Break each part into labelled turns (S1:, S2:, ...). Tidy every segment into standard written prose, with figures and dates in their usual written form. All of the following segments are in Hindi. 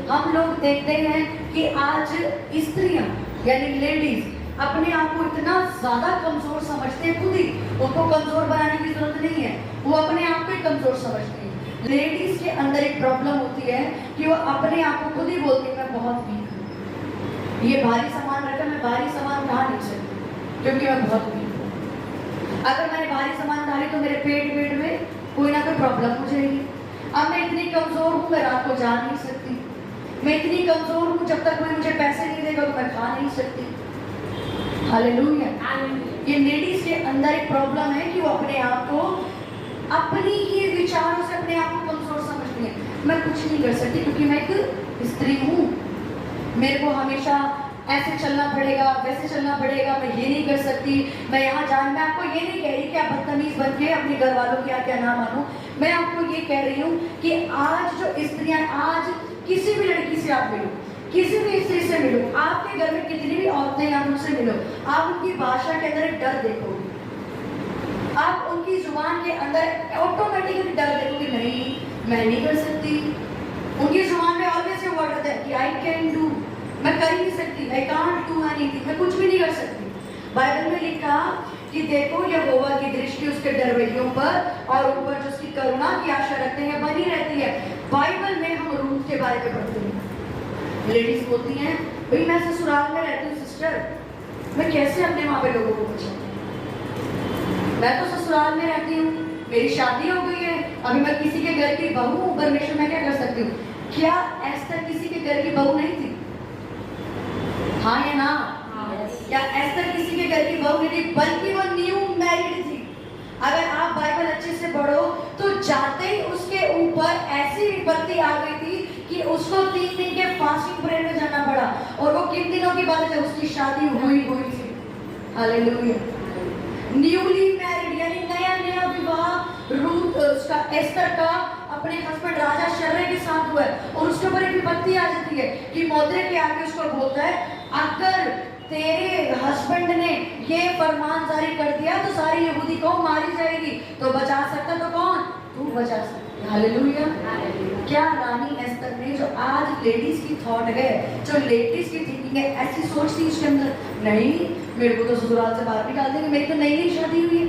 S1: हम लोग देखते हैं कि आज स्त्रियां यानी लेडीज अपने आप को इतना ज्यादा कमजोर समझते हैं, खुद ही उनको कमजोर बनाने की जरूरत नहीं है, वो अपने आप को कमजोर समझते हैं। लेडीज के अंदर एक प्रॉब्लम होती है कि वो अपने आप को खुद ही बोलती है मैं बहुत वीक हूँ, ये भारी सामान रखा, मैं भारी सामान उठा नहीं सकती क्योंकि मैं बहुत वीक हूँ। अगर मैंने भारी सामान उठा ली तो मेरे पेट में कोई ना कोई प्रॉब्लम हो जाएगी। अब मैं इतनी कमजोर हूँ, मैं रात को जा नहीं सकती, मैं इतनी कमजोर हूँ, जब तक कोई मुझे पैसे नहीं देगा तो मैं खा नहीं सकती। हालेलुया। ये लेडीज के अंदर एक प्रॉब्लम है कि वो अपने आप को अपनी ही विचारों से अपने आप को कमजोर समझती है। मैं कुछ नहीं कर सकती क्योंकि मैं एक स्त्री हूँ, मेरे को हमेशा ऐसे चलना पड़ेगा, वैसे चलना पड़ेगा, मैं ये नहीं कर सकती, मैं यहाँ मैं आपको ये नहीं कह रही कि आप बदतमीज बन के अपने घर वालों की आज्ञा ना मानो। मैं आपको ये कह रही हूँ कि आज जो स्त्रियाँ, आज किसी भी लड़की से आप मिलो, किसी भी स्त्री से मिलो, आपके घर में कितनी भी औरतें या उनसे मिलो, आप उनकी भाषा के अंदर एक डर देखोगे, आप उनकी जुबान के अंदर ऑटोमेटिकली डर देखोगे, नहीं मैं नहीं कर सकती। उनकी जुबान में ऑलवेज ये वर्ड आता है कि आई कैन डू, मैं कर ही नहीं सकती, आई कांट डू एनीथिंग, मैं कुछ भी नहीं कर सकती। बाइबल में लिखा कि देखो यहोवा की दृष्टि उसके डरवैयों पर और उन पर जो उसकी करुणा की आशा रखते हैं बनी रहती है। बाइबल में हम रूथ के बारे में पढ़ते हैं, लेडीज बोलती हैं भाई मैं ससुराल में रहती हूँ सिस्टर, मैं कैसे अपने वहां पे लोगों को बचाऊं, मैं तो ससुराल में रहती हूँ, मेरी शादी हो गई है, अभी मैं किसी के घर की बहू हूँ, परमेश्वर मैं क्या कर सकती हूँ। क्या एस्तर किसी के घर की बहू नहीं थी? हाँ या ना? क्या एस्तर किसी के घर की बहू नहीं थी, बल्कि वो न्यू मैरिड थी। अगर आप बाइबल अच्छे से पढ़ो तो जाते ही उसके ऊपर ऐसी विपत्ति आ गई थी कि उसको 3 दिन के फास्टिंग प्रेयर में जाना पड़ा, और वो किन दिनों की बात है जब उसकी शादी हुई थी। हालेलुया। न्यूली मैरिड यानी नया विवाह रूथ उसका एस्तर का अपने हस्बैंड राजा शर्रे के साथ हुआ है, और उसके ऊपर एक विपत्ति आ जाती है कि मौद्रे के आगे उसको बोलता है अगर तेरे हस्बैंड ने ये फरमान जारी कर दिया तो सारी यहूदी कौम मारी जाएगी, तो बचा सकता तो कौन? तू बचा सकती। हालेलुया। क्या रानी एस्तर ने, जो आज लेडीज की थॉट है, जो लेडीज की थिंकिंग है, ऐसी सोच थी उसके अंदर, नहीं मेरे को तो ससुराल से बाहर निकाल देंगे, मेरी तो नई शादी हुई है,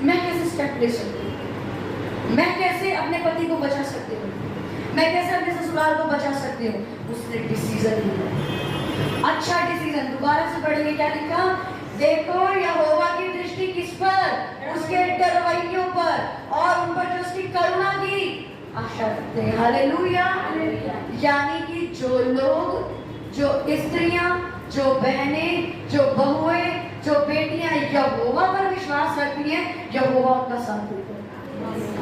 S1: मैं कैसे स्टेप ले सकती हूँ, मैं कैसे अपने पति को बचा सकती हूँ, मैं कैसे अपने ससुराल को बचा सकती हूँ। उसने डिसीजन लिया, अच्छा डिसीजन। दोबारा से पढ़ेंगे क्या लिखा, देखो यहोवा की दृष्टि किस पर? उसके डरवैयों पर और उन पर जो उसकी करुणा की आशा रखते हैं। हालेलुया। यानी कि जो लोग, जो स्त्रियां, जो बहनें, जो बहुएं, जो बेटियां यहोवा पर विश्वास रखती हैं, यहोवा उनका साथ देता है।